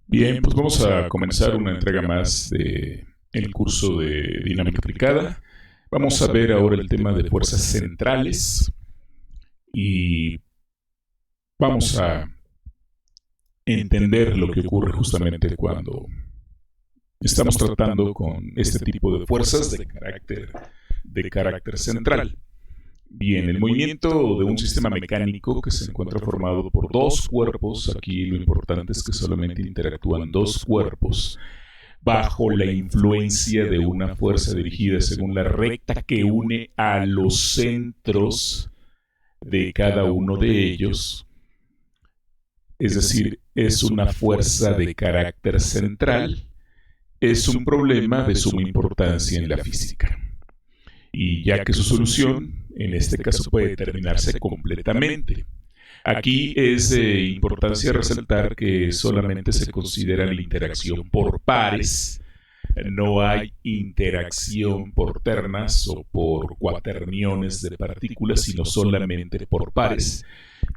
Bien, pues vamos a comenzar una entrega más de el curso de dinámica aplicada. Vamos a ver ahora el tema de fuerzas centrales y vamos a entender lo que ocurre justamente cuando estamos tratando con este tipo de fuerzas de carácter central. Bien, el movimiento de un sistema mecánico que se encuentra formado por dos cuerpos, aquí lo importante es que solamente interactúan dos cuerpos bajo la influencia de una fuerza dirigida según la recta que une a los centros de cada uno de ellos, es decir, es una fuerza de carácter central, es un problema de suma importancia en la física. Y ya que su solución, en este caso, puede determinarse completamente. Aquí es de importancia resaltar que solamente se considera la interacción por pares, no hay interacción por ternas o por cuaterniones de partículas, sino solamente por pares.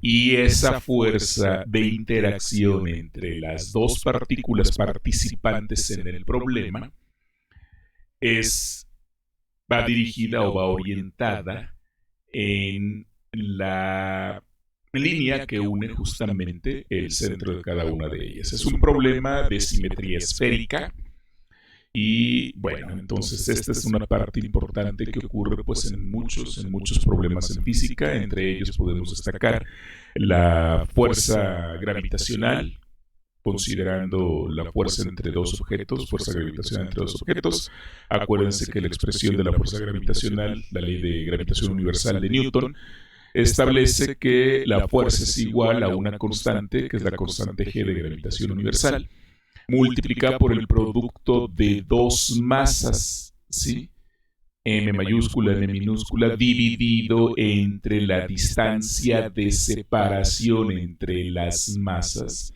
Y esa fuerza de interacción entre las dos partículas participantes en el problema es, va dirigida o va orientada en la línea que une justamente el centro de cada una de ellas. Es un problema de simetría esférica. Y bueno, entonces esta es una parte importante que ocurre pues en muchos problemas en física. Entre ellos podemos destacar la fuerza gravitacional, considerando la fuerza entre dos objetos, fuerza gravitacional entre dos objetos. Acuérdense que la expresión de la fuerza gravitacional, la ley de gravitación universal de Newton, establece que la fuerza es igual a una constante, que es la constante G de gravitación universal, multiplicada por el producto de dos masas, ¿sí? M mayúscula, N minúscula, dividido entre la distancia de separación entre las masas.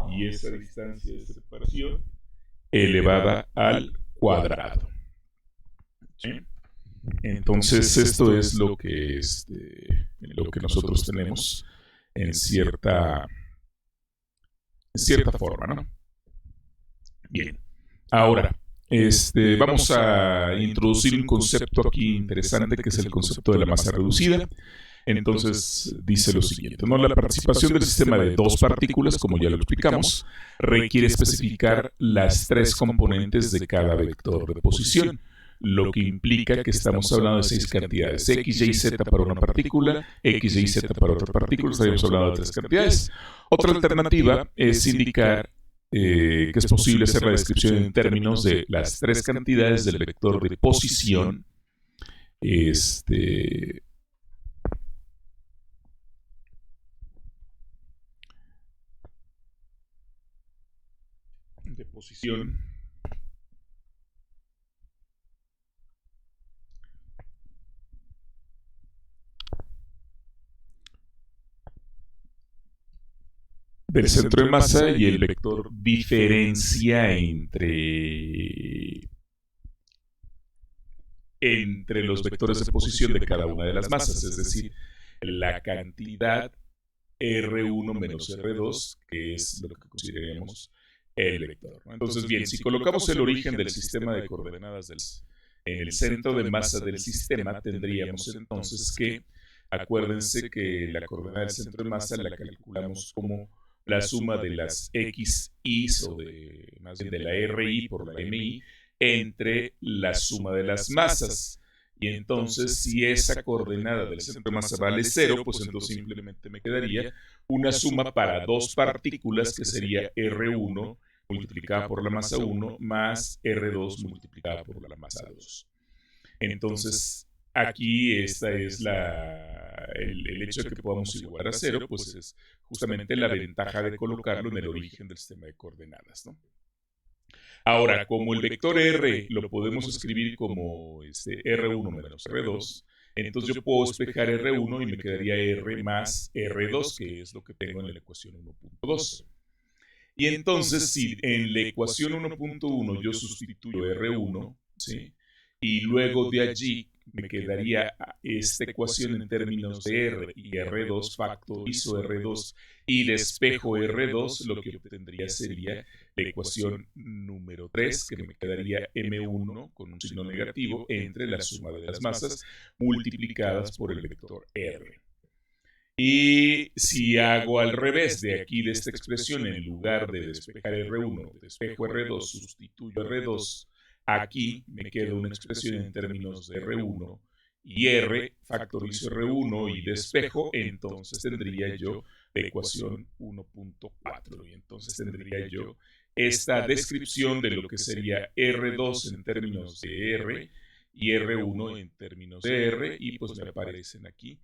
Y esa distancia de separación elevada al cuadrado. ¿Sí? Entonces, esto es lo que nosotros tenemos en cierta forma, ¿no? Bien. Ahora, vamos a introducir un concepto aquí interesante que es el concepto de la masa reducida. Entonces dice lo siguiente, ¿no? La participación del sistema de dos partículas, como ya lo explicamos, requiere especificar las tres componentes de cada vector de posición, lo que implica que estamos hablando de seis cantidades, x, y, z para una partícula, x, y, z para otra partícula, estaríamos hablando de tres cantidades. Otra alternativa es indicar que es posible hacer la descripción en términos de las tres cantidades del vector de posición, de posición del centro de masa y el vector diferencia entre los vectores de posición de cada una de las masas, es decir, la cantidad R1 menos R2, que es lo que consideramos el vector, ¿no? Entonces, bien, si colocamos el origen del sistema de coordenadas en el centro de masa del sistema, tendríamos entonces que, acuérdense que la coordenada del centro de masa la calculamos como la suma de las XIs, o más bien de la RI por la MI, entre la suma de las masas. Y entonces, si esa coordenada del centro de masa vale 0, pues entonces simplemente me quedaría una suma para dos partículas, que sería R1 multiplicada por la masa 1 más R2 multiplicada por la masa 2. Entonces, aquí esta es el hecho de que podamos igualar a 0, pues es justamente la ventaja de colocarlo en el origen del sistema de coordenadas, ¿no? Ahora, como el vector R lo podemos escribir como R1 menos R2, entonces yo puedo despejar R1 y me quedaría R más R2, que es lo que tengo en la ecuación 1.2. Y entonces, si en la ecuación 1.1 yo sustituyo R1, ¿sí? Y luego de allí me quedaría esta ecuación en términos de R y R2 factorizo R2 y despejo R2, lo que obtendría sería la ecuación número 3, que me quedaría M1 con un signo negativo entre la suma de las masas multiplicadas por el vector R. Y si hago al revés de aquí de esta expresión, en lugar de despejar R1, despejo R2, sustituyo R2, aquí me queda una expresión en términos de R1 y R, factorizo R1 y despejo, entonces tendría yo la ecuación 1.4. Y entonces tendría yo esta descripción de lo que sería R2 en términos de R y R1 en términos de R, y pues me aparecen aquí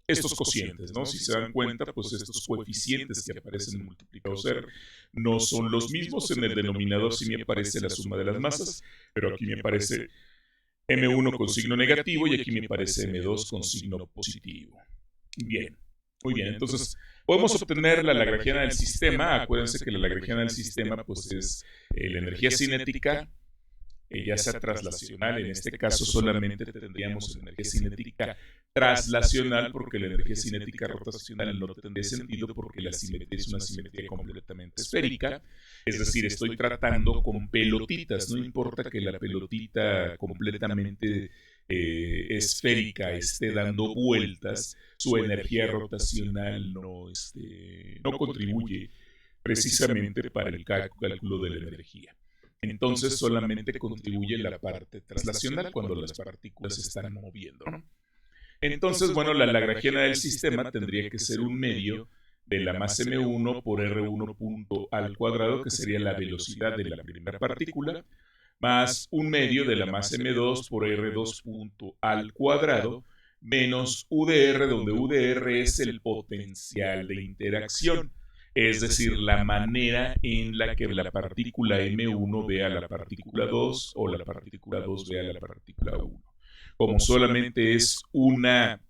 estos cocientes, ¿no? Si se dan cuenta, pues estos coeficientes que aparecen multiplicados R no son los mismos. En el denominador sí me aparece la suma de las masas, pero aquí me aparece M1 con signo negativo y aquí me aparece M2 con signo positivo. Bien, muy bien. Entonces, podemos obtener la lagrangiana del sistema. Acuérdense que la lagrangiana del sistema pues es la energía cinética, ya sea traslacional. En este caso solamente tendríamos energía cinética traslacional, porque la energía cinética rotacional no tendría sentido porque la simetría es una simetría completamente esférica. Es decir, estoy tratando con pelotitas, no importa que la pelotita completamente esférica esté dando vueltas, su energía rotacional no contribuye precisamente para el cálculo de la energía. Entonces solamente contribuye la parte traslacional cuando las partículas se están moviendo, ¿no? Entonces, bueno, la lagrangiana del sistema tendría que ser un medio de la masa m1 por r1 punto al cuadrado, que sería la velocidad de la primera partícula, más un medio de la masa m2 por r2 punto al cuadrado, menos UdR, donde UdR es el potencial de interacción. Es decir, la manera en la que la partícula M1 ve a la partícula 2 o la partícula 2 ve a la partícula 1. Como solamente es una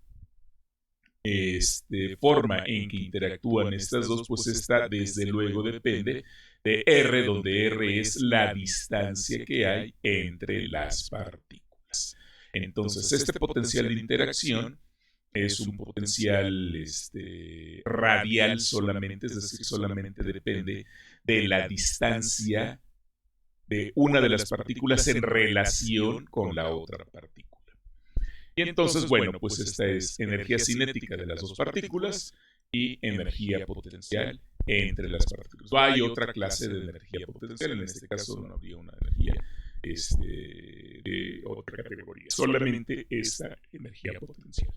forma en que interactúan estas dos, pues esta desde luego depende de R, donde R es la distancia que hay entre las partículas. Entonces, este potencial de interacción es un potencial radial solamente, es decir, solamente depende de la distancia de una de las partículas en relación con la otra partícula. Y entonces, bueno, pues esta es energía cinética de las dos partículas y energía potencial entre las partículas. No hay otra clase de energía potencial, en este caso no habría una energía de otra categoría, solamente esta energía potencial.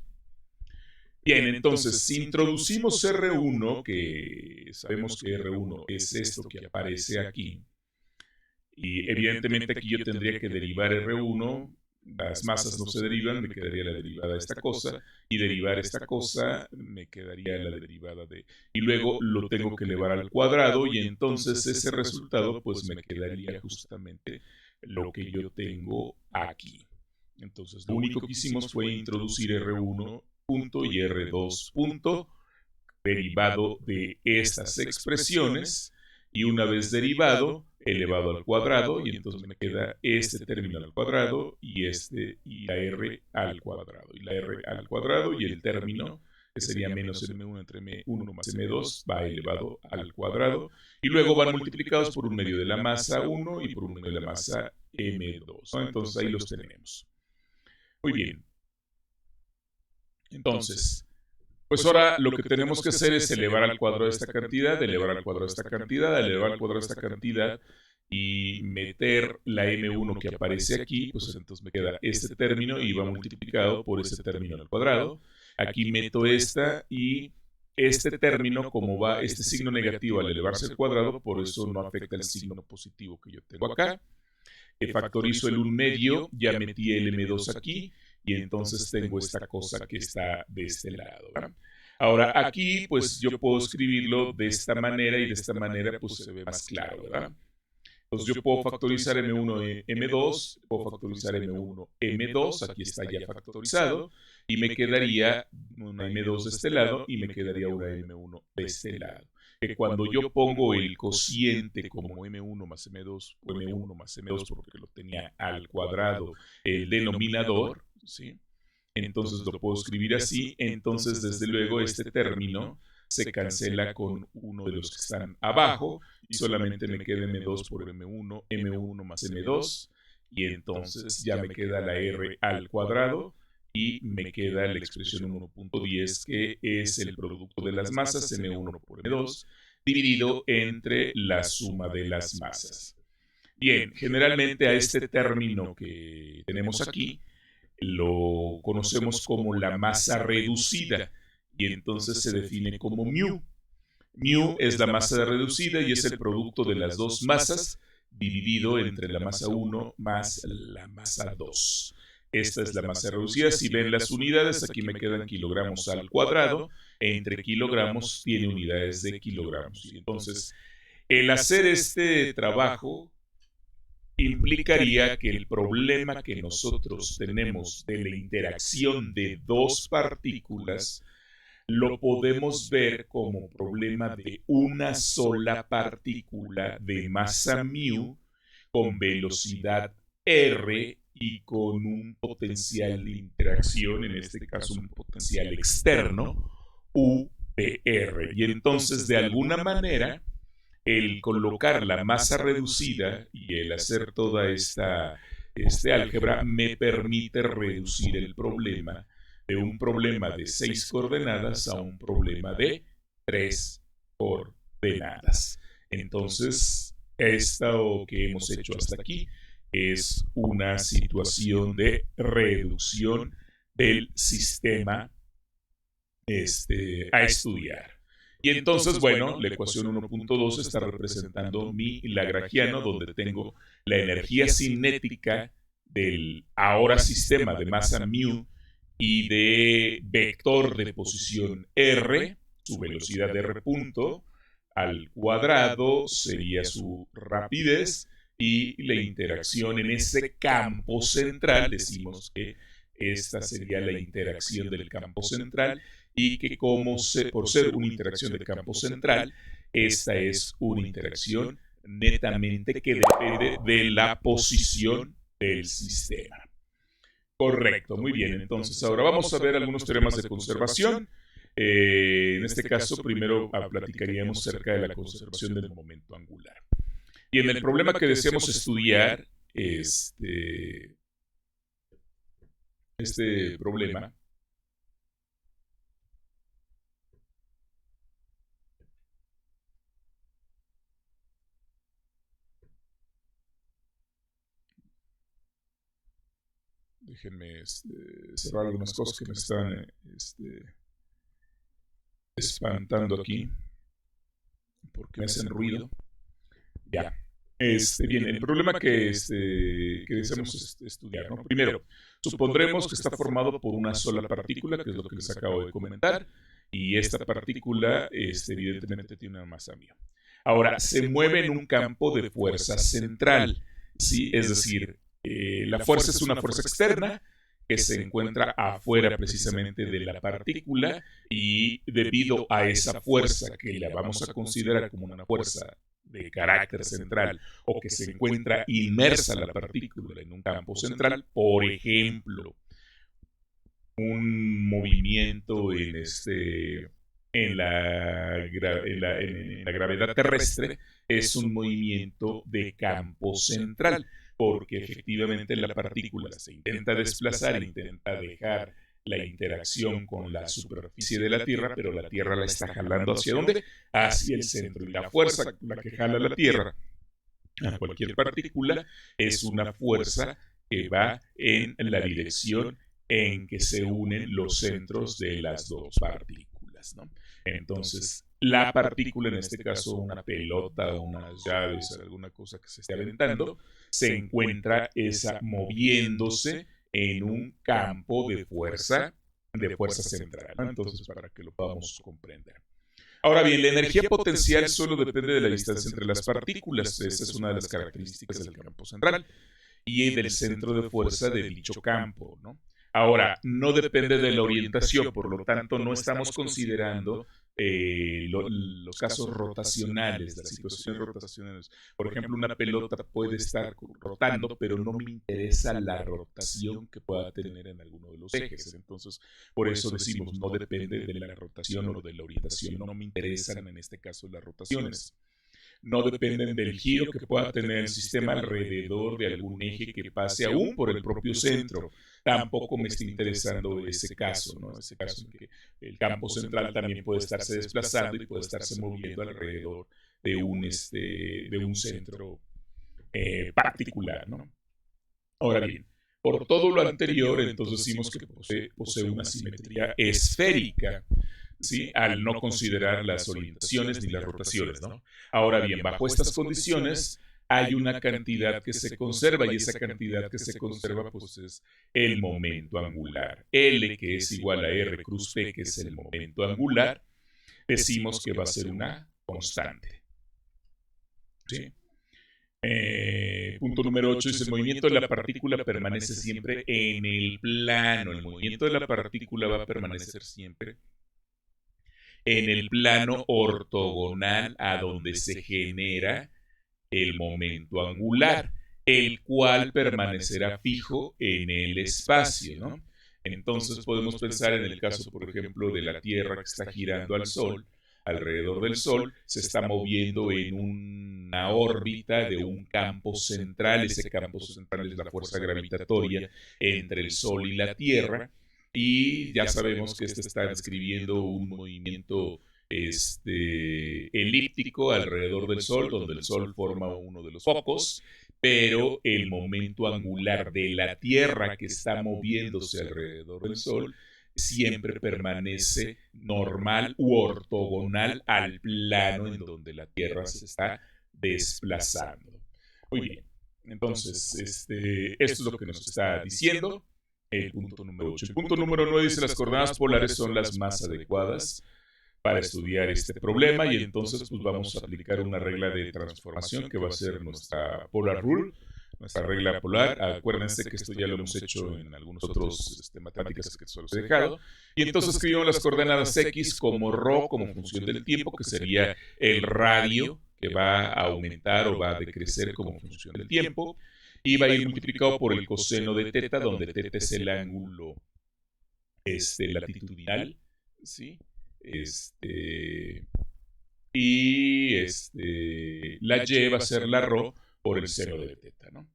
Bien, entonces, si introducimos R1, que sabemos que R1 es esto que aparece aquí, y evidentemente aquí yo tendría que derivar R1, las masas no se derivan, me quedaría la derivada de esta cosa, y derivar esta cosa me quedaría la derivada de... Y luego lo tengo que elevar al cuadrado, y entonces ese resultado pues me quedaría justamente lo que yo tengo aquí. Entonces, lo único que hicimos fue introducir R1 punto y R2 punto derivado de estas expresiones, y una vez derivado, elevado al cuadrado, y entonces me queda este término al cuadrado y y la R al cuadrado, y la R al cuadrado, y el término, que sería menos M1 entre M1 más M2, va elevado al cuadrado, y luego van multiplicados por un medio de la masa 1 y por un medio de la masa M2, ¿no? Entonces ahí los tenemos. Muy bien. Entonces, pues ahora lo que tenemos que hacer es elevar al cuadrado esta cantidad, elevar al cuadrado esta cantidad, elevar al cuadrado esta cantidad y meter la M1 que aparece aquí, pues entonces me queda este término y va multiplicado por este término al cuadrado. Aquí meto esta y este término, como va este signo negativo al elevarse al cuadrado, por eso no afecta el signo positivo que yo tengo acá. Factorizo el 1 medio, ya metí el M2 aquí, y entonces tengo esta cosa que está de este lado, ¿verdad? Ahora aquí pues yo puedo escribirlo de esta manera, y de esta manera pues se ve más claro, ¿verdad? Entonces yo puedo factorizar M1 M2, puedo factorizar M1 M2, aquí está ya factorizado, y me quedaría una M2 de este lado y me quedaría una M1 de este lado. que cuando yo pongo el cociente como M1 más M2, o M1 más M2 porque lo tenía al cuadrado, el denominador, ¿sí? Entonces lo puedo escribir así. Entonces, desde luego, este término se cancela con uno de los que están abajo y solamente me queda M2 por M1, M1 más M2, y entonces ya me queda la R al cuadrado y me queda la expresión 1.10, que es el producto de las masas, M1 por M2, dividido entre la suma de las masas. Bien, generalmente a este término que tenemos aquí lo conocemos como la masa reducida y entonces se define como mu. Mu es la masa reducida y es el producto de las dos masas dividido entre la masa 1 más la masa 2. Esta es la masa reducida. Si ven las unidades, aquí me quedan kilogramos al cuadrado. Entre kilogramos tiene unidades de kilogramos. Y entonces, el hacer este trabajo implicaría que el problema que nosotros tenemos de la interacción de dos partículas lo podemos ver como problema de una sola partícula de masa mu con velocidad r y con un potencial de interacción, en este caso un potencial externo, UPR. Y entonces, de alguna manera, el colocar la masa reducida y el hacer toda este álgebra me permite reducir el problema de un problema de 6 coordenadas a un problema de 3 coordenadas. Entonces, esto que hemos hecho hasta aquí es una situación de reducción del sistema a estudiar. Y entonces, bueno, la ecuación 1.2 está representando mi lagrangiano, donde tengo la energía cinética del ahora sistema de masa mu y de vector de posición r, su velocidad r punto, al cuadrado sería su rapidez, y la interacción en ese campo central, decimos que esta sería la interacción del campo central, y que por ser una interacción del campo central, esta es una interacción netamente que depende de la posición del sistema. Correcto, muy bien. Entonces, ahora vamos a ver algunos teoremas de conservación. En este caso, primero platicaríamos acerca de la conservación del momento angular. Y en el problema que deseamos estudiar, este problema, déjenme cerrar algunas cosas que me están espantando aquí, porque me hacen ruido. Ya. Bien, el problema que deseamos estudiar, ¿no? Primero, supondremos que está formado por una sola partícula, que es lo que les acabo de comentar, y esta partícula evidentemente tiene una masa mu. Ahora, se mueve en un campo de fuerza central, ¿sí? Es decir, la fuerza es una fuerza externa que se encuentra afuera precisamente de la partícula, y debido a esa fuerza, que la vamos a considerar como una fuerza de carácter central, o que se encuentra inmersa la partícula en un campo central, por ejemplo, un movimiento en la gravedad terrestre es un movimiento de campo central, porque efectivamente la partícula se intenta desplazar, intenta dejar la interacción con la superficie de la Tierra, pero la Tierra la está jalando ¿hacia dónde? Hacia el centro. Y la fuerza con la que jala la Tierra a cualquier partícula es una fuerza que va en la dirección en que se unen los centros de las dos partículas, ¿no? Entonces, la partícula, en este caso una pelota, unas llaves, alguna cosa que se esté aventando, se encuentra moviéndose en un campo de fuerza central, ¿no? Entonces, para que lo podamos comprender. Ahora bien, la energía potencial solo depende de la distancia entre las partículas. Esa es una de las características del campo central y del centro de fuerza de dicho campo, ¿no? Ahora, no depende de la orientación, por lo tanto, no estamos considerando los casos rotacionales, las situaciones rotacionales. Por ejemplo, una pelota puede estar rotando, pero no me interesa la rotación que pueda tener en alguno de los ejes. Entonces, por eso decimos, no depende de la rotación o de la orientación, no me interesan en este caso las rotaciones. No dependen del giro que pueda tener el sistema alrededor de algún eje que pase aún por el propio centro. Tampoco me está interesando ese caso, ¿no? Ese caso en que el campo central también puede estarse desplazando y puede estarse moviendo alrededor de un centro particular, ¿no? Ahora bien, por todo lo anterior, entonces decimos que posee una simetría esférica, ¿sí? Al no considerar las orientaciones ni las rotaciones, ¿no? Ahora bien, bajo estas condiciones hay una cantidad que se conserva y esa cantidad que se conserva pues es el momento angular. L, que es igual a R cruz P, que es el momento angular, decimos que va a ser una constante. ¿Sí? Punto número 8 dice: el movimiento de la partícula permanece siempre en el plano. El movimiento de la partícula va a permanecer siempre en el plano ortogonal a donde se genera el momento angular, el cual permanecerá fijo en el espacio, ¿no? Entonces podemos pensar en el caso, por ejemplo, de la Tierra que está girando al Sol, alrededor del Sol, se está moviendo en una órbita de un campo central. Ese campo central es la fuerza gravitatoria entre el Sol y la Tierra, y ya sabemos que está describiendo un movimiento elíptico alrededor del Sol, donde el Sol forma uno de los focos, pero el momento angular de la Tierra que está moviéndose alrededor del Sol siempre permanece normal u ortogonal al plano en donde la Tierra se está desplazando. Muy bien, entonces esto es lo que nos está diciendo el punto número 8. El punto número 9 dice: las coordenadas polares son las más adecuadas para estudiar este problema, y entonces pues vamos a aplicar una regla de transformación que va a ser nuestra polar rule, nuestra regla polar. Acuérdense que esto ya lo hemos hecho en algunos otros matemáticas que solo os he dejado. Y entonces escribimos las coordenadas x como ρ, como función del tiempo, que sería el radio que va a aumentar o va a decrecer como función del tiempo, y va a ir multiplicado por el coseno de teta, donde teta es el ángulo latitudinal, ¿sí? Y la y va a ser la ρ por el seno de teta, ¿no?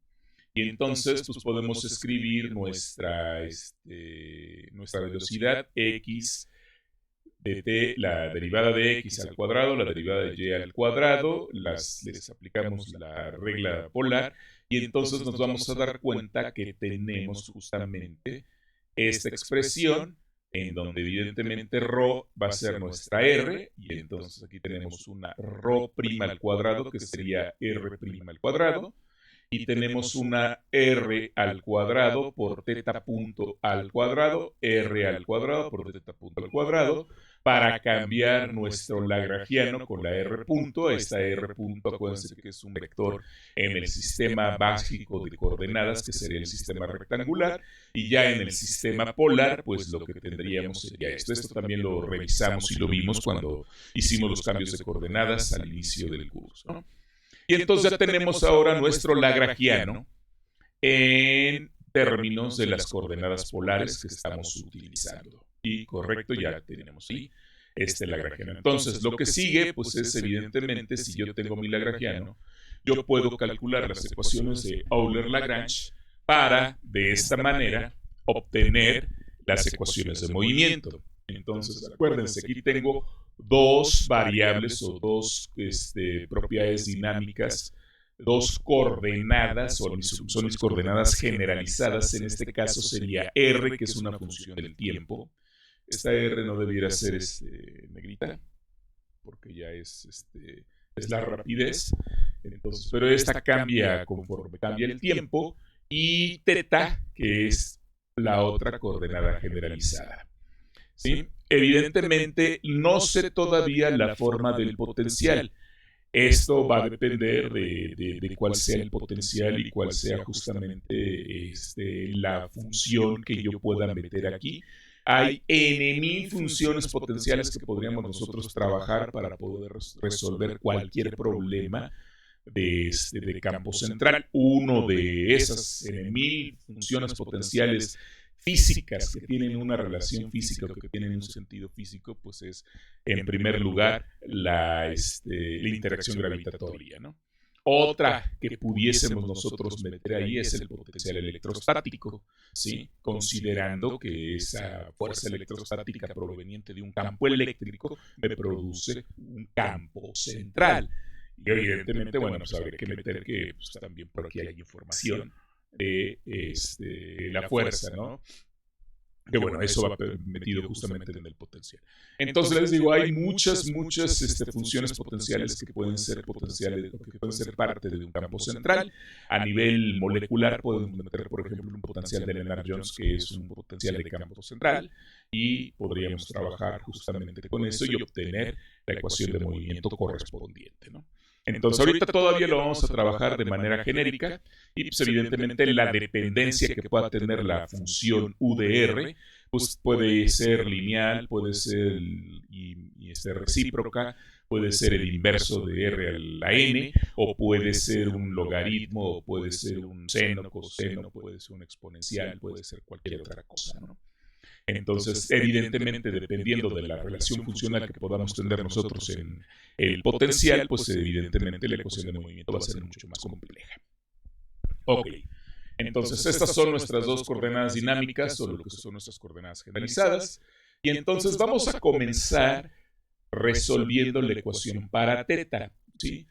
Y entonces pues podemos escribir nuestra velocidad x de t, la derivada de x al cuadrado, la derivada de y al cuadrado, les aplicamos la regla polar, y entonces nos vamos a dar cuenta que tenemos justamente esta expresión en donde evidentemente ρ va a ser nuestra r, y entonces aquí tenemos una ρ' al cuadrado, que sería r' al cuadrado, y tenemos una r al cuadrado por teta punto al cuadrado, r al cuadrado por teta punto al cuadrado, para cambiar nuestro lagrangiano con la r punto. Esta r punto, acuérdense que es un vector en el sistema básico de coordenadas, que sería el sistema rectangular, y ya en el sistema polar, pues lo que tendríamos sería esto. Esto también lo revisamos y lo vimos cuando hicimos los cambios de coordenadas al inicio del curso, ¿no? Y entonces ya tenemos ahora nuestro lagrangiano en términos de las coordenadas polares que estamos utilizando. Y correcto, ya tenemos ahí lagrangiano. Entonces, lo que sigue, pues es evidentemente, si yo tengo mi lagrangiano, yo puedo calcular las ecuaciones de Euler-Lagrange para, de esta manera, obtener las ecuaciones de movimiento. Entonces, acuérdense, aquí tengo dos variables o dos propiedades dinámicas, dos coordenadas, son mis coordenadas generalizadas. En este caso sería r, que es una función del tiempo. Esta r no debiera ser negrita, porque ya es la rapidez. Entonces, pero esta cambia conforme cambia el tiempo, y teta, que es la otra coordenada generalizada, ¿sí? Evidentemente, no sé todavía la forma del potencial. Esto va a depender de cuál sea el potencial y cuál sea justamente la función que yo pueda meter aquí. hay n mil funciones potenciales que podríamos nosotros trabajar para poder resolver cualquier problema de campo central. Uno de esas n mil funciones potenciales físicas que tienen una relación física o que tienen un sentido físico, pues es, en primer lugar, la interacción gravitatoria, ¿no? Otra que pudiésemos nosotros meter ahí es el potencial electrostático, ¿sí? Considerando que esa fuerza electrostática proveniente de un campo eléctrico me produce un campo central. Y evidentemente, bueno, pues habría que meter que pues, también por aquí hay información de la fuerza, ¿no? Que bueno, eso va metido justamente en el potencial. Entonces les digo, hay muchas funciones potenciales que pueden ser potenciales, que pueden ser parte de un campo central. A nivel molecular podemos meter, por ejemplo, un potencial de Lennard-Jones, que es un potencial de campo central, y podríamos trabajar justamente con eso y obtener la ecuación de movimiento correspondiente, ¿no? Entonces ahorita todavía lo vamos a trabajar de manera genérica y pues evidentemente la dependencia que pueda tener la función UDR pues puede ser lineal, puede ser recíproca, puede ser el inverso de R a la N, o puede ser un logaritmo, o puede ser un seno, coseno, puede ser un exponencial, puede ser cualquier otra cosa, ¿no? Entonces, evidentemente, dependiendo de la relación funcional que podamos tener nosotros en el potencial, pues evidentemente la ecuación de movimiento va a ser mucho más compleja. Ok, entonces estas son nuestras dos coordenadas dinámicas, o lo que son nuestras coordenadas generalizadas, y entonces vamos a comenzar resolviendo la ecuación para teta, ¿sí?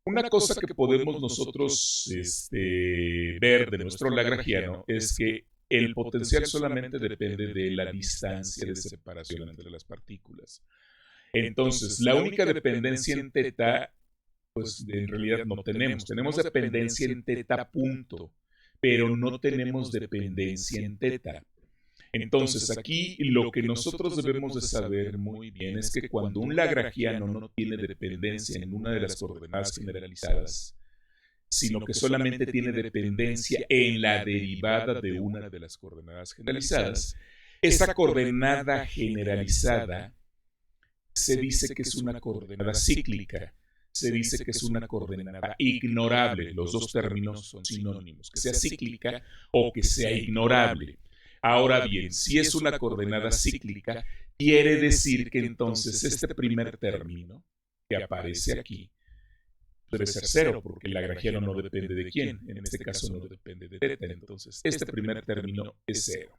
Una cosa que podemos nosotros ver de nuestro lagrangiano es que el potencial solamente depende de la distancia de separación entre las partículas. Entonces, la única dependencia en teta, pues en realidad no tenemos. Tenemos dependencia en teta punto, pero no tenemos dependencia en teta. Entonces, aquí lo que nosotros debemos de saber muy bien es que cuando un lagrangiano no tiene dependencia en una de las coordenadas generalizadas, sino que solamente tiene dependencia en la derivada de una de las coordenadas generalizadas, esa coordenada generalizada se dice que es una coordenada cíclica, se dice que es una coordenada ignorable. Los dos términos son sinónimos, que sea cíclica o que sea ignorable. Ahora bien, si es una coordenada cíclica, quiere decir que entonces este primer término que aparece aquí debe ser cero, porque el lagrangiano no depende de quién. En este caso no depende de teta. Entonces, este primer término es cero.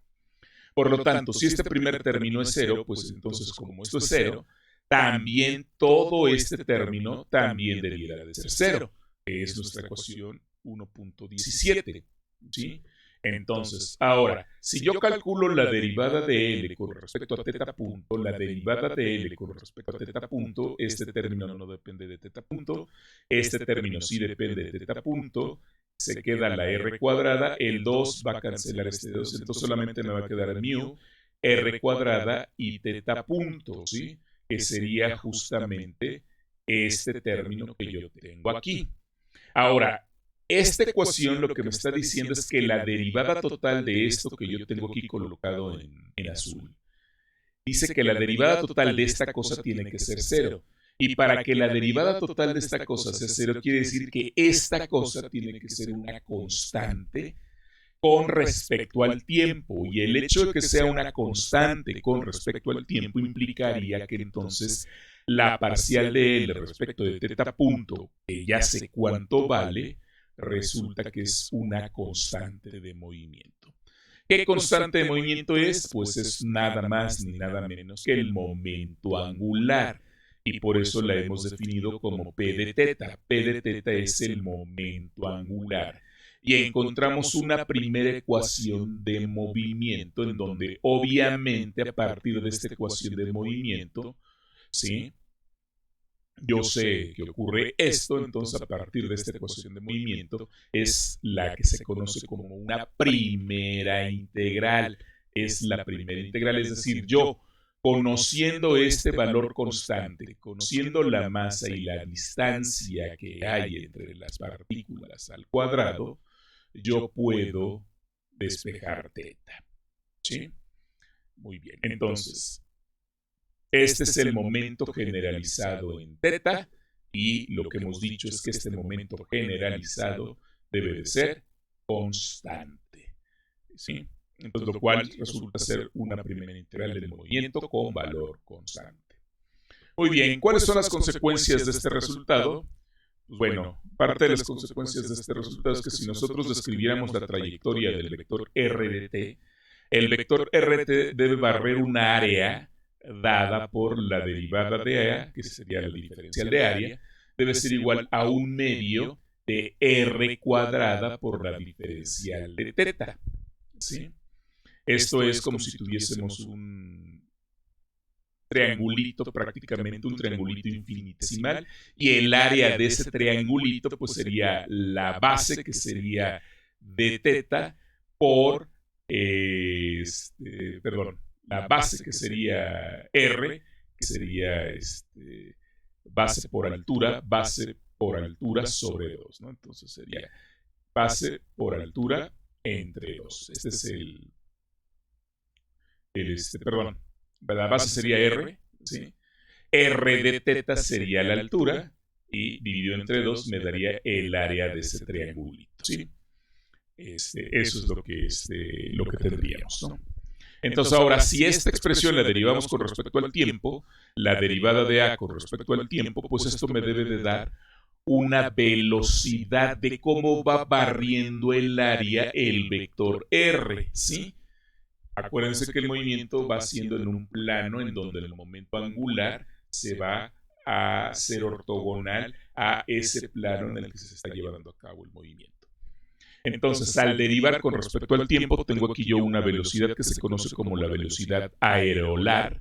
Por lo tanto, si este primer término es cero, pues entonces como esto es cero, también todo este término también debiera de ser cero, que es nuestra ecuación 1.17, ¿sí? Entonces, ahora, si yo calculo la derivada de L con respecto a teta punto, la derivada de L con respecto a teta punto, este término no depende de teta punto, este término sí depende de teta punto, se queda la R cuadrada, el 2 va a cancelar este 2, entonces solamente me va a quedar mu, R cuadrada y teta punto, ¿sí? Que sería justamente este término que yo tengo aquí. Ahora, esta ecuación lo que me está diciendo es que la derivada total de esto que yo tengo aquí colocado en azul, dice que la derivada total de esta cosa tiene que ser cero. Y para que la derivada total de esta cosa sea cero, quiere decir que esta cosa tiene que ser una constante con respecto al tiempo. Y el hecho de que sea una constante con respecto al tiempo implicaría que entonces la parcial de L respecto de teta punto, que ya sé cuánto vale, resulta que es una constante de movimiento. ¿Qué constante de movimiento es? Pues es nada más ni nada menos que el momento angular. Y por eso la hemos definido como P de teta. P de teta es el momento angular. Y encontramos una primera ecuación de movimiento en donde obviamente a partir de esta ecuación de movimiento, ¿sí? Yo sé que ocurre esto, entonces a partir de esta ecuación de movimiento es la que se conoce como una primera integral. Es la primera integral, es decir, yo conociendo este valor constante, conociendo la masa y la distancia que hay entre las partículas al cuadrado, yo puedo despejar teta, ¿sí? Muy bien. Entonces, este es el momento generalizado en teta y lo que hemos dicho es que este momento generalizado debe de ser constante. ¿Sí? Entonces, lo cual resulta ser una primera integral del movimiento con valor constante. Muy bien, ¿cuáles son las consecuencias de este resultado? Pues bueno, parte de las consecuencias de este resultado es que si nosotros describiéramos la trayectoria del vector r de t, el vector r de t debe barrer una área dada por la derivada de a, que sería la diferencial de área, debe ser igual a un medio de r cuadrada por la diferencial de teta. ¿Sí? Esto es como si tuviésemos un triangulito, prácticamente un triangulito infinitesimal, y el área de ese triangulito pues sería la base, que sería de teta, por, la base que sería r, que sería base por altura sobre 2, ¿no? Entonces sería base por altura entre 2. Este es la base sería r, ¿sí? R de teta sería la altura y dividido entre 2 me daría el área de ese triangulito, ¿sí? Eso es lo que tendríamos, ¿no? Entonces ahora, si esta expresión la derivamos con respecto al tiempo, la derivada de a con respecto al tiempo, pues esto me debe de dar una velocidad de cómo va barriendo el área el vector r, ¿sí? Acuérdense que el movimiento va siendo en un plano en donde el momento angular se va a ser ortogonal a ese plano en el que se está llevando a cabo el movimiento. Entonces, al derivar con respecto al tiempo, tengo aquí yo una velocidad que se conoce como la velocidad aerolar.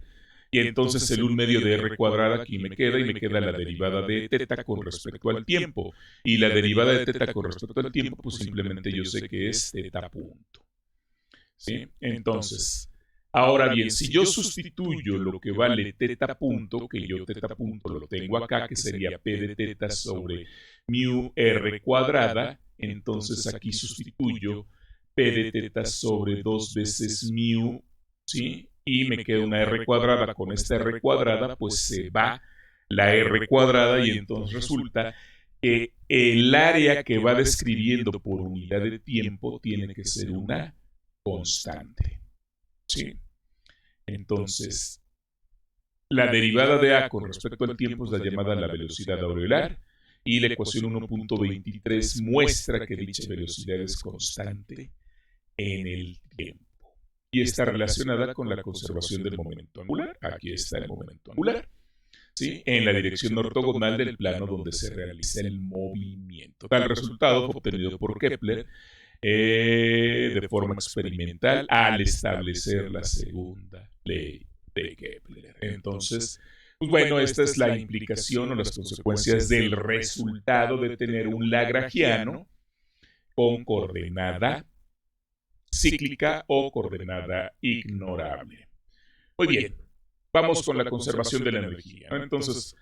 Y entonces el 1 medio de r cuadrada aquí me queda, y me queda la derivada de teta con respecto al tiempo. Y la derivada de teta con respecto al tiempo, pues simplemente yo sé que es teta punto. ¿Sí? Entonces, ahora bien, si yo sustituyo lo que vale teta punto, que yo teta punto lo tengo acá, que sería p de teta sobre mu r cuadrada, entonces aquí sustituyo p de teta sobre 2 veces mu, ¿sí? Y me queda una r cuadrada. Con esta r cuadrada, pues se va la r cuadrada y entonces resulta que el área que va describiendo por unidad de tiempo tiene que ser una constante. ¿Sí? Entonces, la derivada de a con respecto al tiempo es la llamada la velocidad aureolar, y la ecuación 1.23 muestra que dicha velocidad es constante en el tiempo. Y está relacionada con la conservación del momento angular. Aquí está el momento angular, ¿sí? En la dirección ortogonal del plano donde se realiza el movimiento. Tal resultado fue obtenido por Kepler de forma experimental al establecer la segunda ley de Kepler. Entonces, pues bueno, esta es la implicación o las consecuencias del resultado de tener un lagrangiano con coordenada cíclica o coordenada ignorable. Muy bien, vamos con la conservación de la energía, ¿no? Entonces,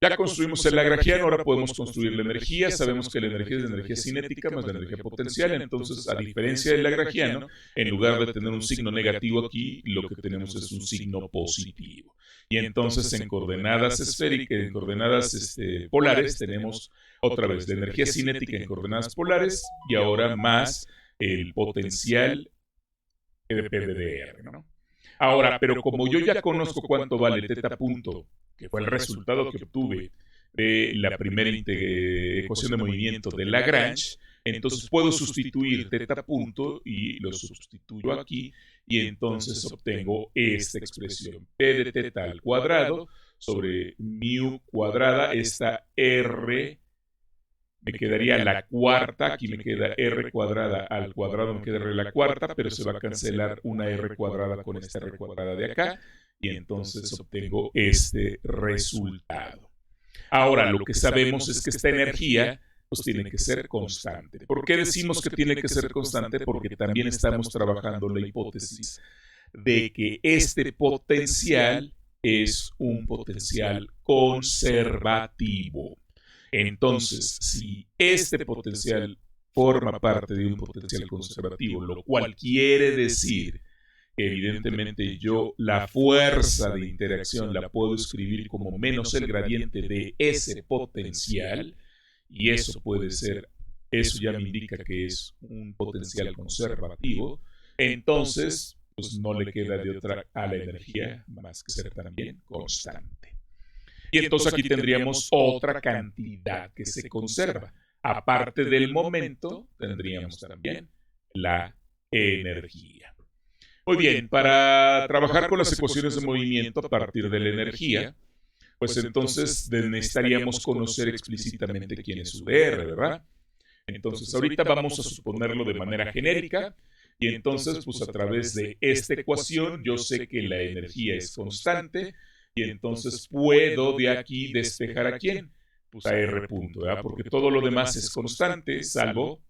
ya construimos el lagrangiano, ahora podemos construir la energía. Sabemos que la energía es la energía cinética más la energía potencial. Entonces, a diferencia del lagrangiano, en lugar de tener un signo negativo aquí, lo que tenemos es un signo positivo. Y entonces, en coordenadas esféricas, en coordenadas polares, tenemos otra vez la energía cinética en coordenadas polares y ahora más el potencial que depende de R, ¿no? Ahora, pero como yo ya conozco cuánto vale teta punto, que fue el resultado que obtuve de la primera ecuación de movimiento de Lagrange, entonces puedo sustituir teta punto y lo sustituyo aquí, y entonces obtengo esta expresión, p de teta al cuadrado sobre mu cuadrada, esta r me quedaría la cuarta, aquí me queda r cuadrada al cuadrado, me queda r la cuarta, pero se va a cancelar una r cuadrada con esta r cuadrada de acá, y entonces obtengo este resultado. Ahora, lo que sabemos es que esta energía pues tiene que ser constante. ¿Por qué decimos que tiene que ser constante? Porque también estamos trabajando la hipótesis de que este potencial es un potencial conservativo. Entonces, si este potencial forma parte de un potencial conservativo, lo cual quiere decir evidentemente yo la fuerza de interacción la puedo escribir como menos el gradiente de ese potencial, y eso puede ser, eso ya me indica que es un potencial conservativo, entonces pues no le queda de otra a la energía más que ser también constante. Y entonces aquí tendríamos otra cantidad que se conserva. Aparte del momento, tendríamos también la energía. Muy bien, para trabajar con las ecuaciones de movimiento a partir de la energía, pues entonces necesitaríamos conocer explícitamente quién es UDR, ¿verdad? Entonces ahorita vamos a suponerlo de manera genérica, y entonces pues a través de esta ecuación yo sé que la energía es constante, y entonces puedo de aquí despejar ¿a quién? Pues a R punto, ¿verdad? Porque todo lo demás es constante, salvo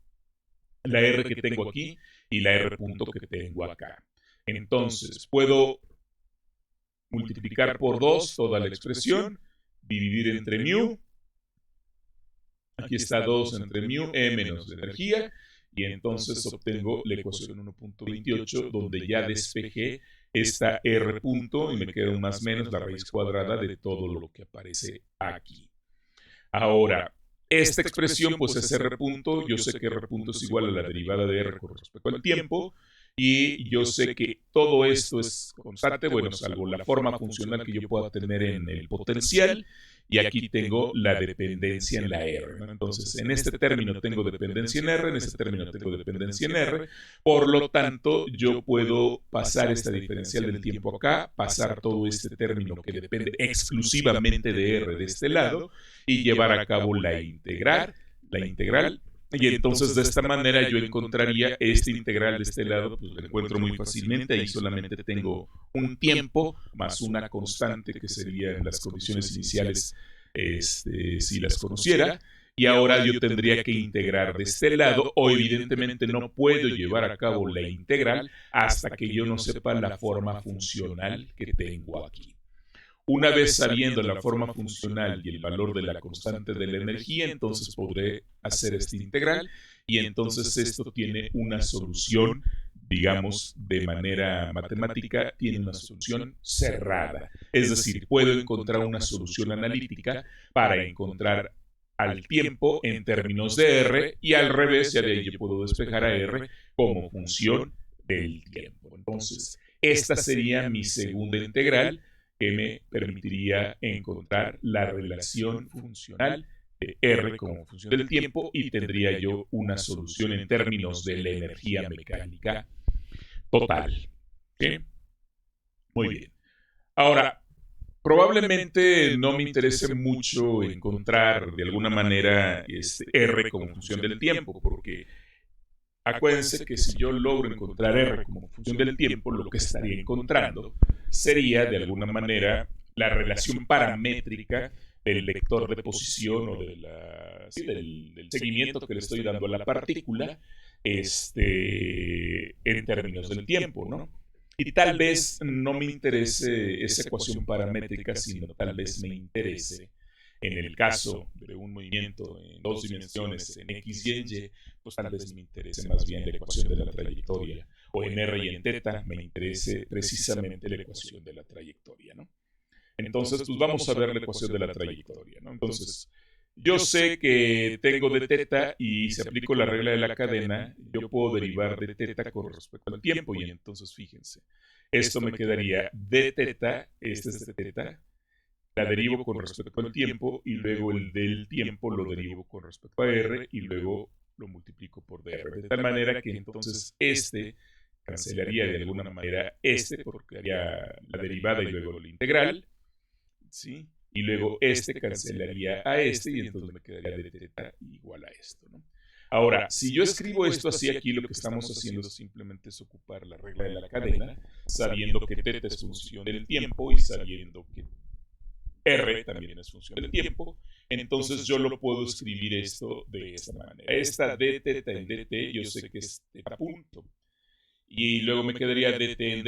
la R que tengo aquí y la R punto que tengo acá. Entonces, puedo multiplicar por 2 toda la expresión, dividir entre mu, aquí está 2 entre mu, E menos la energía, y entonces obtengo la ecuación 1.28, donde ya despejé esta R punto y me queda un más menos la raíz cuadrada de todo lo que aparece aquí. Ahora, esta expresión pues es R punto, yo sé que R punto es igual a la derivada de R con respecto al tiempo, y yo sé que todo esto es constante, bueno, salvo la forma funcional que yo pueda tener en el potencial, y aquí tengo la dependencia en la R, ¿no? Entonces, en este término tengo dependencia en R, en este término tengo dependencia en R, por lo tanto, yo puedo pasar esta diferencial del tiempo acá, pasar todo este término que depende exclusivamente de R de este lado, y llevar a cabo la integral, y entonces de esta manera yo encontraría este integral de este lado, pues lo encuentro muy fácilmente, ahí solamente tengo un tiempo más una constante que serían las condiciones iniciales, si las conociera, y ahora yo tendría que integrar de este lado, o evidentemente no puedo llevar a cabo la integral hasta que yo no sepa la forma funcional que tengo aquí. Una vez sabiendo la forma funcional y el valor de la constante de la energía, entonces podré hacer esta integral, y entonces esto tiene una solución, digamos, de manera matemática, tiene una solución cerrada. Es decir, puedo encontrar una solución analítica para encontrar al tiempo en términos de R, y al revés, ya de ahí yo puedo despejar a R como función del tiempo. Entonces, esta sería mi segunda integral, que me permitiría encontrar la relación funcional de R como función del tiempo, y tendría yo una solución en términos de la energía mecánica total. ¿Sí? Muy bien. Ahora, probablemente no me interese mucho encontrar de alguna manera R como función del tiempo, porque acuérdense que si yo logro encontrar R como función del tiempo, lo que estaría encontrando sería de alguna manera la relación paramétrica del vector de posición, o de del seguimiento que le estoy dando a la partícula, en términos del tiempo, ¿no? Y tal vez no me interese esa ecuación paramétrica, sino tal vez me interese, en el caso de un movimiento en dos dimensiones, en X y en Y, pues tal vez me interese más bien la ecuación de la trayectoria, o en R y en teta me interese precisamente la ecuación de la trayectoria, ¿no? Entonces, pues vamos a ver la ecuación de la trayectoria, ¿no? Entonces, yo sé que tengo de teta, y si aplico la regla de la cadena, yo puedo derivar de teta con respecto al tiempo, y entonces fíjense, esto me quedaría de teta, este es de teta, la derivo con respecto al tiempo, y luego el del tiempo lo derivo con respecto a R, y luego lo multiplico por dr. De tal manera que entonces cancelaría de alguna manera porque haría la derivada y luego la integral, ¿sí? Y luego cancelaría a y entonces me quedaría de teta igual a esto, ¿no? Ahora, si yo escribo esto así, aquí lo que estamos haciendo simplemente es ocupar la regla de la cadena, sabiendo que teta es función del tiempo y sabiendo que R también es función del tiempo. Entonces yo lo puedo escribir esto de esta manera. Esta d teta en dt yo sé que es teta punto, y luego me quedaría dt en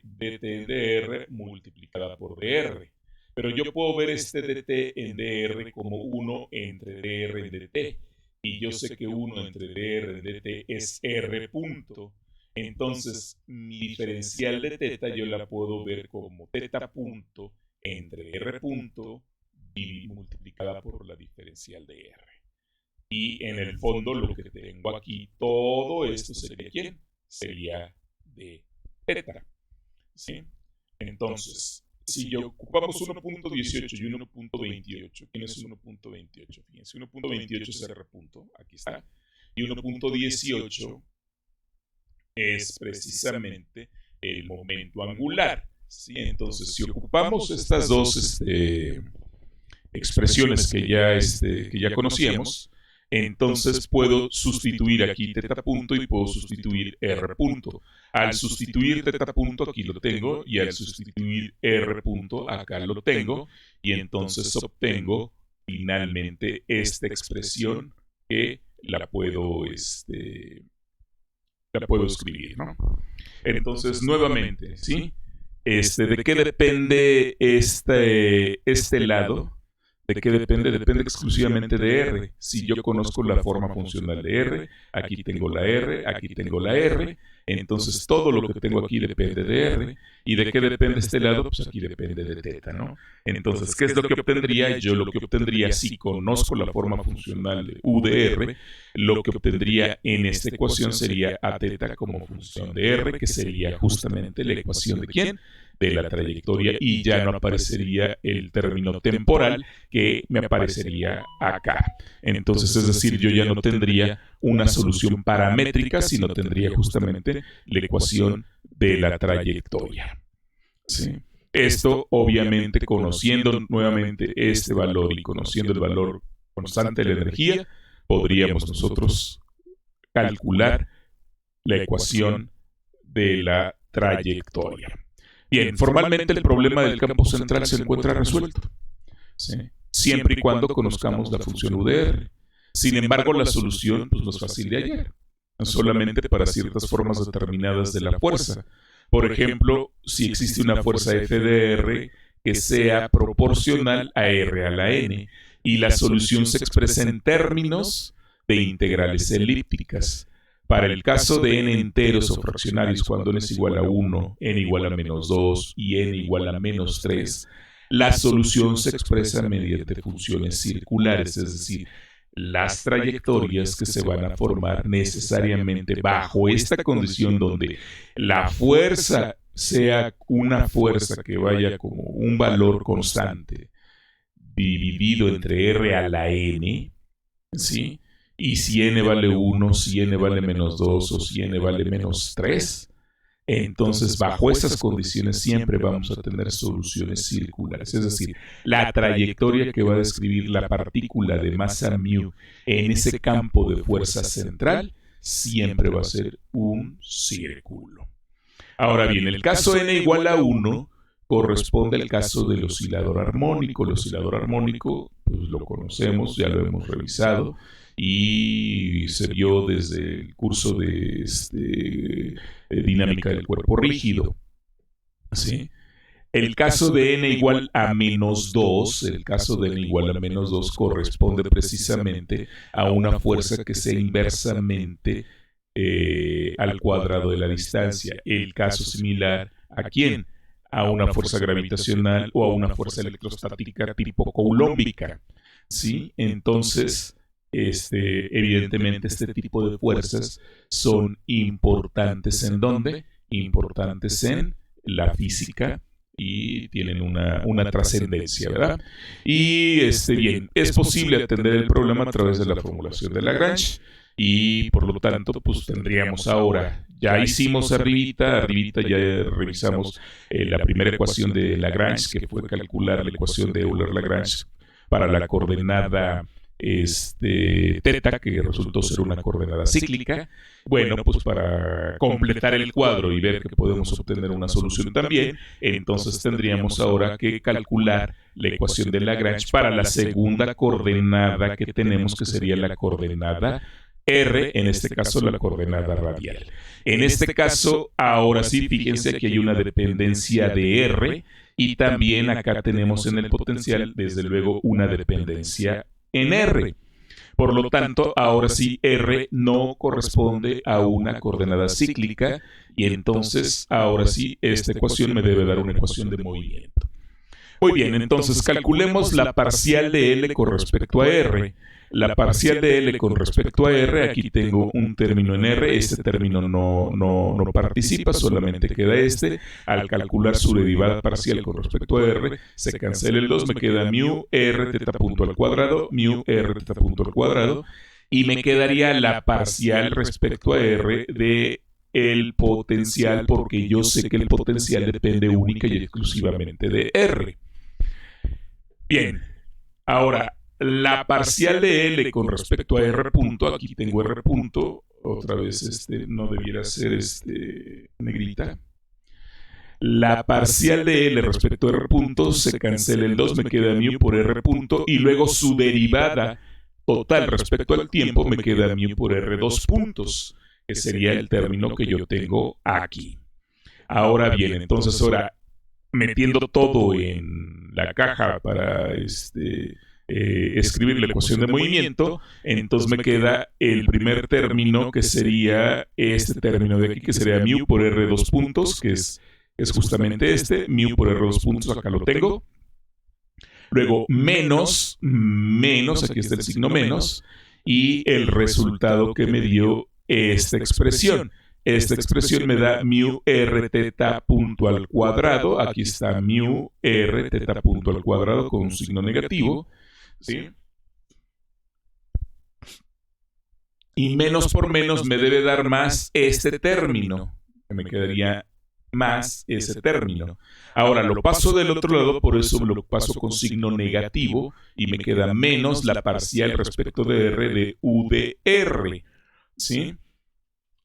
dr multiplicada por dr. Pero yo puedo ver este dt en dr como 1 entre dr en dt, y yo sé que 1 entre dr en dt es r punto. Entonces, mi diferencial de teta yo la puedo ver como teta punto entre R punto y multiplicada por la diferencial de R. Y en el fondo lo que tengo aquí, todo esto sería ¿quién? Sería de teta. ¿Sí? Entonces, si yo ocupamos 1.18 y 1.28, ¿quién es 1.28? Fíjense, 1.28 es R punto, aquí está, y 1.18 es precisamente el momento angular. ¿Sí? Entonces, si ocupamos estas dos expresiones que ya conocíamos, entonces puedo sustituir aquí teta punto y puedo sustituir R punto. Al sustituir teta punto aquí lo tengo y al sustituir R punto acá lo tengo y entonces obtengo finalmente esta expresión que la puedo escribir, ¿no? Entonces, nuevamente, ¿sí? ¿De qué depende este lado? ¿De qué depende? Depende exclusivamente de R. Si yo conozco la forma funcional de R, aquí tengo la R, aquí tengo la R, entonces todo lo que tengo aquí depende de R. ¿Y de qué depende este lado? Pues aquí depende de teta, ¿no? Entonces, ¿qué es lo que obtendría? Yo lo que obtendría si conozco la forma funcional de U de R, lo que obtendría en esta ecuación sería A teta como función de R, que sería justamente la ecuación de ¿quién? De la trayectoria, y ya no aparecería el término temporal que me aparecería acá. Entonces, es decir, yo ya no tendría una solución paramétrica, sino tendría justamente la ecuación de la trayectoria. ¿Sí? Esto, obviamente, conociendo nuevamente este valor y conociendo el valor constante de la energía, podríamos nosotros calcular la ecuación de la trayectoria. Bien, formalmente el problema del campo central se encuentra resuelto, ¿sí? Siempre y cuando conozcamos la función UDR. Sin embargo, la solución pues, no es fácil de hallar, solamente para ciertas formas determinadas de la fuerza. Por ejemplo, si existe una fuerza F de R que sea proporcional a R a la N, y la solución se expresa en términos de integrales elípticas. Para el caso de n enteros o fraccionarios, cuando n es igual a 1, n igual a menos 2 y n igual a menos 3, la solución se expresa mediante funciones circulares, es decir, las trayectorias que se van a formar necesariamente bajo esta condición donde la fuerza sea una fuerza que vaya como un valor constante dividido entre r a la n, ¿sí? Y si n vale 1, si n vale menos 2 o si n vale menos 3, entonces bajo esas condiciones siempre vamos a tener soluciones circulares. Es decir, la trayectoria que va a describir la partícula de masa μ en ese campo de fuerza central siempre va a ser un círculo. Ahora bien, el caso n igual a 1 corresponde al caso del oscilador armónico. El oscilador armónico, pues lo conocemos, ya lo hemos revisado y se vio desde el curso de dinámica del cuerpo rígido. ¿Sí? El caso de n igual a menos 2, el caso de n igual a menos 2 corresponde precisamente a una fuerza que sea inversamente al cuadrado de la distancia. El caso similar ¿a quién? A una fuerza gravitacional o a una fuerza electrostática tipo coulombica. ¿Sí? Entonces, evidentemente este tipo de fuerzas son importantes ¿en dónde? Importantes en la física y tienen una trascendencia, ¿verdad? Y bien, es posible atender el problema a través de la formulación de Lagrange y por lo tanto pues tendríamos ahora, ya hicimos arribita ya revisamos la primera ecuación de Lagrange, que fue calcular la ecuación de Euler-Lagrange para la coordenada teta, que resultó ser una coordenada cíclica. Bueno, pues para completar el cuadro y ver que podemos obtener una solución también, entonces tendríamos ahora que calcular la ecuación de Lagrange para la segunda coordenada que tenemos, que sería la coordenada R, en este caso la coordenada radial. En este caso, ahora sí, fíjense que hay una dependencia de R y también acá tenemos en el potencial, desde luego, una dependencia en R. Por lo tanto, ahora sí, R no corresponde a una coordenada cíclica y entonces, ahora sí, esta ecuación me debe dar una ecuación de movimiento. Muy bien, entonces calculemos la parcial de L con respecto a R. La parcial de L con respecto a R, aquí tengo un término en R, este término no participa, solamente queda este. Al calcular su derivada parcial con respecto a R, se cancela el 2, me queda mu R teta punto al cuadrado, mu R teta punto al cuadrado, y me quedaría la parcial respecto a R de el potencial, porque yo sé que el potencial depende única y exclusivamente de R. Bien, ahora, la parcial de L con respecto a R punto, aquí tengo R punto, otra vez no debiera ser negrita. La parcial de L respecto a R punto se cancela el 2, me queda mu por R punto, y luego su derivada total respecto al tiempo me queda mu por R2 puntos, que sería el término que yo tengo aquí. Ahora bien, entonces ahora, metiendo todo en la caja para escribir la ecuación de movimiento, entonces me queda el primer término, que sería este término de aquí, que sería mu por R2 puntos, que es justamente mu por R2 puntos, acá lo tengo. Luego menos, aquí está el signo menos, y el resultado que me dio esta expresión. Esta expresión me da mu r teta punto al cuadrado. Aquí está mu r teta punto al cuadrado con un signo negativo, ¿sí? Y menos por menos me debe dar más este término. Me quedaría más ese término. Ahora lo paso del otro lado, por eso lo paso con signo negativo y me queda menos la parcial respecto de R de U de R, ¿sí?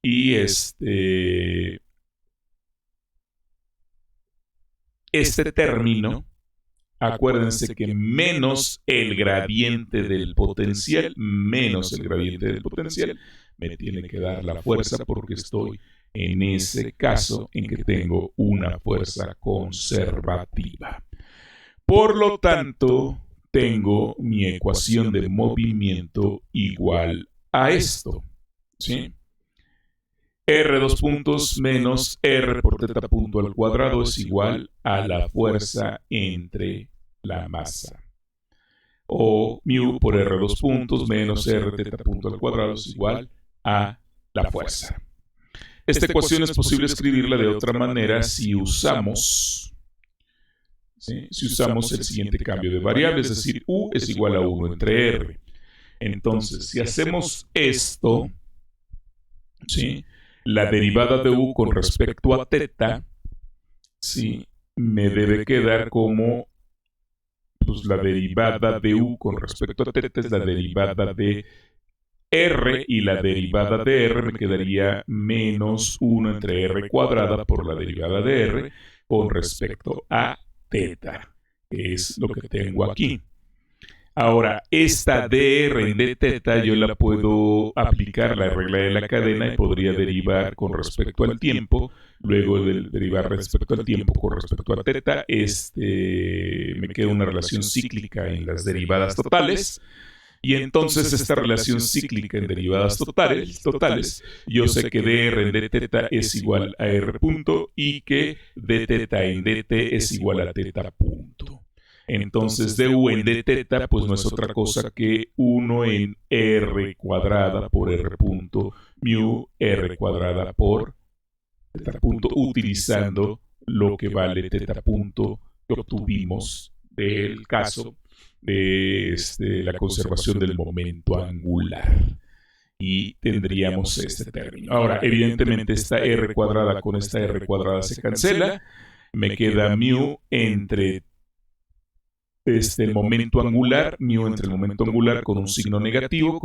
Y este término, acuérdense que menos el gradiente del potencial, me tiene que dar la fuerza, porque estoy en ese caso en que tengo una fuerza conservativa. Por lo tanto, tengo mi ecuación de movimiento igual a esto, ¿sí? R2 puntos menos R por teta punto al cuadrado es igual a la fuerza entre la masa. O mu por R2 puntos menos R teta punto al cuadrado es igual a la fuerza. Esta ecuación es posible escribirla de otra manera si usamos el siguiente cambio de variable, es decir, U es igual a 1 entre R. Entonces, si hacemos esto, ¿sí?, la derivada de U con respecto a teta, ¿sí?, me debe quedar como, pues la derivada de U con respecto a teta es la derivada de R, y la derivada de R me quedaría menos 1 entre R cuadrada por la derivada de R con respecto a teta, que es lo que tengo aquí. Ahora, esta dr en d teta yo la puedo aplicar la regla de la cadena y podría derivar con respecto al tiempo. Luego de derivar respecto al tiempo con respecto a teta, me queda una relación cíclica en las derivadas totales. Y entonces esta relación cíclica en derivadas totales, yo sé que dr en d teta es igual a r punto y que d teta en dt es igual a teta punto. Entonces du en d teta pues no es otra cosa que 1 en r cuadrada por r punto mu r cuadrada por teta punto, utilizando lo que vale teta punto que obtuvimos del caso de la conservación del momento angular. Y tendríamos este término. Ahora, evidentemente esta r cuadrada con esta r cuadrada se cancela. Me queda mu entre el momento angular, mu entre el momento angular con un signo negativo,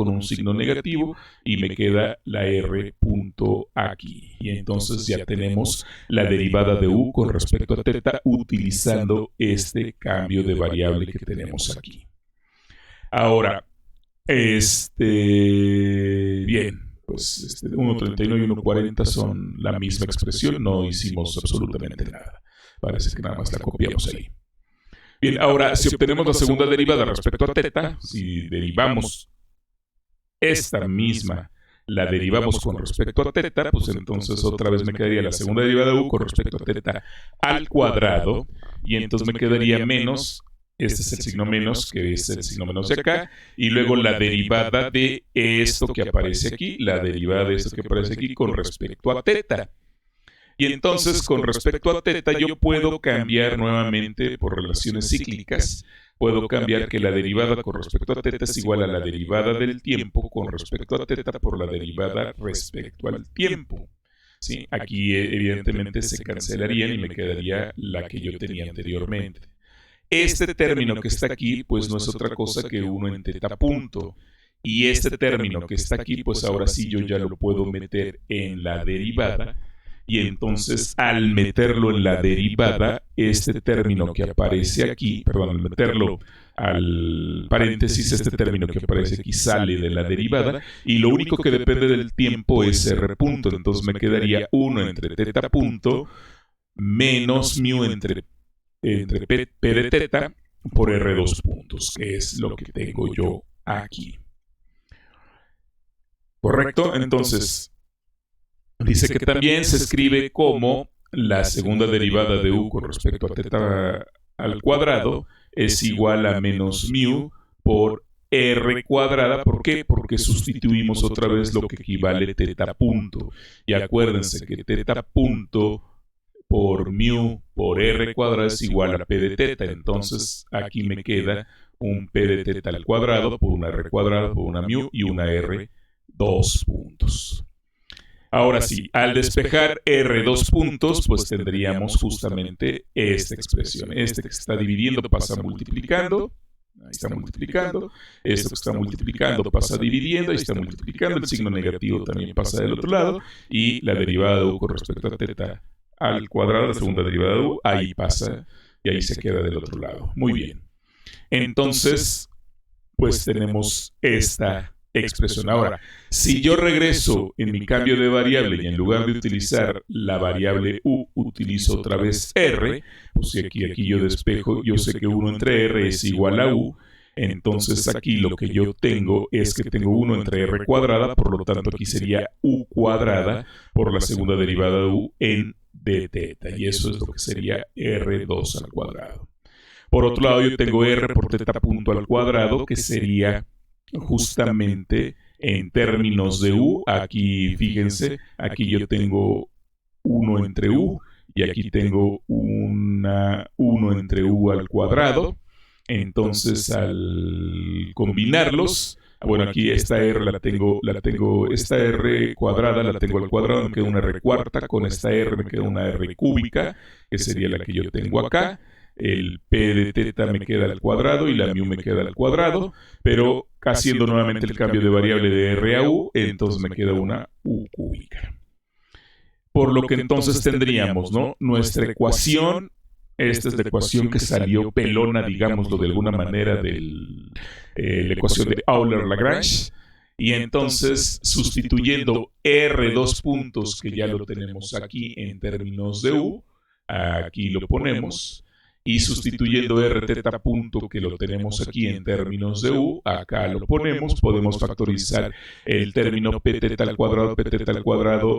y me queda la r punto aquí. Y entonces ya tenemos la derivada de u con respecto a teta utilizando este cambio de variable que tenemos aquí. Ahora, bien, pues 1.31 y 1.40 son la misma expresión, no hicimos absolutamente nada. Parece que nada más la copiamos ahí. Bien, ahora si obtenemos la segunda derivada respecto a teta, si derivamos esta misma la derivamos con respecto a teta, pues entonces otra vez me quedaría la segunda derivada de u con respecto a teta al cuadrado, y entonces me quedaría menos, este es el signo menos, que es el signo menos de acá, y luego la derivada de esto que aparece aquí, la derivada de esto que aparece aquí con respecto a teta. Y entonces, con respecto a teta, yo puedo cambiar nuevamente por relaciones cíclicas. Puedo cambiar que la derivada con respecto a teta es igual a la derivada del tiempo con respecto a teta por la derivada respecto al tiempo. ¿Sí? Aquí evidentemente se cancelarían y me quedaría la que yo tenía anteriormente. Este término que está aquí, pues no es otra cosa que 1 en teta punto. Y este término que está aquí, pues ahora sí yo ya lo puedo meter en la derivada. Y entonces al meterlo en la derivada, este término que aparece aquí, perdón, al meterlo al paréntesis, este término que aparece aquí sale de la derivada y lo único que depende del tiempo es r punto. Entonces me quedaría 1 entre teta punto menos mu entre p de teta por r2 puntos, que es lo que tengo yo aquí. ¿Correcto? Entonces dice que también se escribe como la segunda derivada de u con respecto a teta al cuadrado es igual a menos mu por r cuadrada. ¿Por qué? Porque sustituimos otra vez lo que equivale teta punto. Y acuérdense que teta punto por mu por r cuadrada es igual a p de teta. Entonces aquí me queda un p de teta al cuadrado por una r cuadrada por una mu y una r 2 puntos. Ahora sí, al despejar R2 puntos, pues tendríamos justamente esta expresión. Este que se está dividiendo pasa multiplicando. Ahí está multiplicando. Esto que está multiplicando pasa dividiendo. Ahí está multiplicando. El signo negativo también pasa del otro lado. Y la derivada de u con respecto a teta al cuadrado, la segunda derivada de u, ahí pasa y ahí se queda del otro lado. Muy bien. Entonces, pues tenemos esta expresión. Ahora, si yo regreso en mi cambio de variable y en lugar de utilizar la variable u, utilizo otra vez r, pues si aquí yo despejo, yo sé que 1 entre r es igual a u, entonces aquí lo que yo tengo es que tengo 1 entre r cuadrada, por lo tanto aquí sería u cuadrada por la segunda derivada de u en d teta, y eso es lo que sería r2 al cuadrado. Por otro lado, yo tengo r por teta punto al cuadrado, que sería justamente en términos de u. Aquí fíjense, aquí yo tengo 1 entre u y aquí tengo 1 entre u al cuadrado. Entonces al combinarlos, bueno, aquí esta r la tengo, esta r cuadrada la tengo al cuadrado, me queda una r cuarta, con esta r me queda una r cúbica, que sería la que yo tengo acá. El p de teta me queda al cuadrado y la mu me queda al cuadrado, pero haciendo nuevamente el cambio de variable de r a u, entonces me queda una u cúbica. Por lo que entonces tendríamos, ¿no?, nuestra ecuación. Esta es la ecuación que salió pelona, digámoslo de alguna manera, de la ecuación de Euler-Lagrange. Y entonces, sustituyendo R2 puntos, que ya lo tenemos aquí en términos de U, aquí lo ponemos. Y sustituyendo r teta punto, que lo tenemos aquí en términos de u, acá lo ponemos, podemos factorizar el término p teta al cuadrado,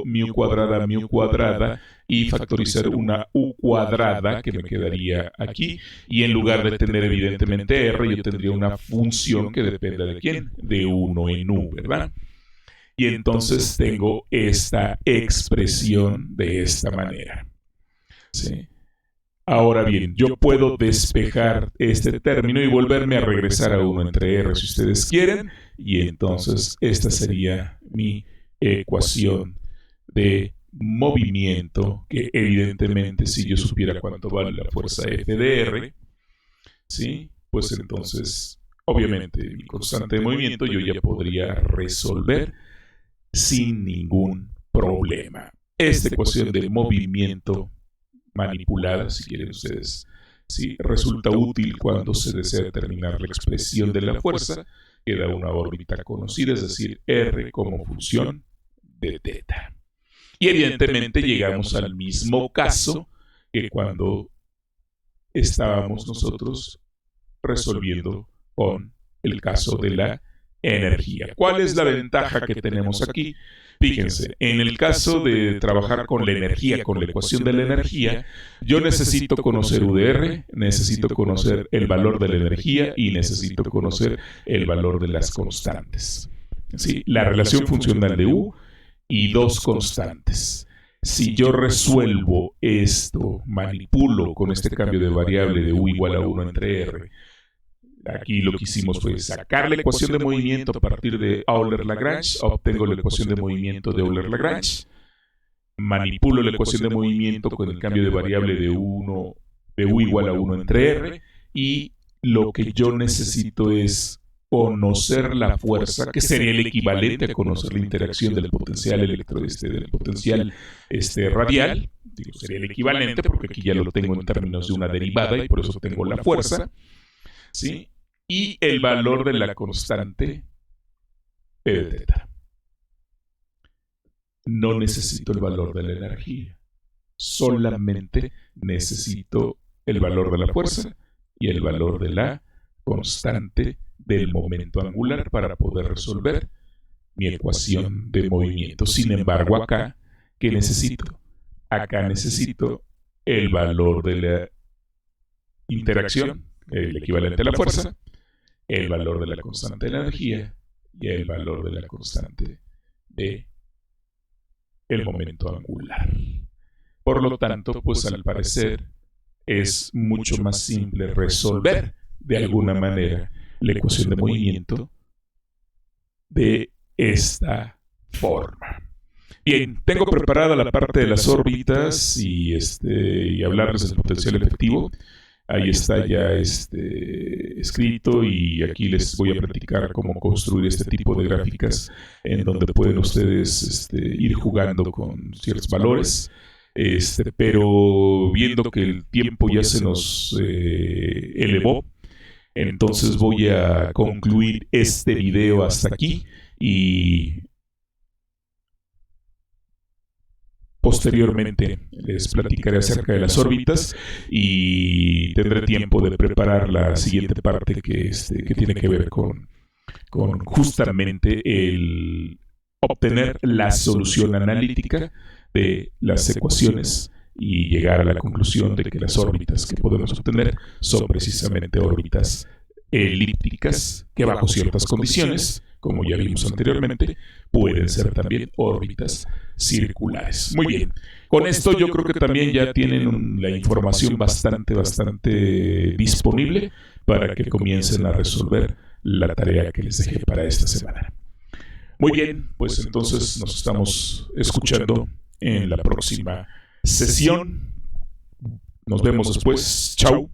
mu cuadrada, y factorizar una u cuadrada que me quedaría aquí. Y en lugar de tener evidentemente r, yo tendría una función que dependa de quién, de 1 en u, ¿verdad? Y entonces tengo esta expresión de esta manera. ¿Sí? Ahora bien, yo puedo despejar este término y volverme a regresar a 1 entre r si ustedes quieren, y entonces esta sería mi ecuación de movimiento, que evidentemente si yo supiera cuánto vale la fuerza F de R, ¿sí?, pues entonces obviamente mi constante de movimiento yo ya podría resolver sin ningún problema. Esta ecuación de movimiento manipulada, si quieren ustedes, ¿sí?, resulta útil cuando se desea determinar la expresión de la fuerza que da una órbita conocida, es decir, r como función de teta. Y evidentemente llegamos al mismo caso que cuando estábamos nosotros resolviendo con el caso de la energía. ¿Cuál es la ventaja que tenemos aquí? Fíjense, en el caso de trabajar con la energía, con la ecuación de la energía, yo necesito conocer UDR, necesito conocer el valor de la energía y necesito conocer el valor de las constantes. ¿Sí? La relación funcional de U y dos constantes. Si yo resuelvo esto, manipulo con este cambio de variable de U igual a 1 entre R, aquí lo que hicimos fue sacar la ecuación de movimiento a partir de Euler-Lagrange, obtengo la ecuación de movimiento de Euler-Lagrange, manipulo la ecuación de movimiento con el cambio de variable de U igual a 1 entre R, y lo que yo necesito es conocer la fuerza, que sería el equivalente a conocer la interacción del potencial radial. Digo, sería el equivalente porque aquí ya lo tengo en términos de una derivada y por eso tengo la fuerza, ¿sí? Y el valor de la constante P de teta. No necesito el valor de la energía, solamente necesito el valor de la fuerza y el valor de la constante del momento angular para poder resolver mi ecuación de movimiento. Sin embargo, acá, ¿qué necesito? Acá necesito el valor de la interacción, el equivalente a la fuerza, el valor de la constante de la energía y el valor de la constante de el momento angular. Por lo tanto, pues al parecer es mucho más simple resolver de alguna manera la ecuación de movimiento de esta forma. Bien, tengo preparada la parte de las órbitas y hablarles del potencial efectivo. Ahí está ya escrito y aquí les voy a platicar cómo construir este tipo de gráficas en donde pueden ustedes ir jugando con ciertos valores. Pero viendo que el tiempo ya se nos elevó, entonces voy a concluir este video hasta aquí y posteriormente les platicaré acerca de las órbitas y tendré tiempo de preparar la siguiente parte que tiene que ver con justamente el obtener la solución analítica de las ecuaciones y llegar a la conclusión de que las órbitas que podemos obtener son precisamente órbitas elípticas que bajo ciertas condiciones, como ya vimos anteriormente, pueden ser también órbitas circulares. Muy bien, con esto yo creo que también ya tienen la información bastante disponible para que comiencen a resolver la tarea que les dejé para esta semana. Muy bien, pues entonces nos estamos escuchando en la próxima sesión. Nos vemos después. Chao.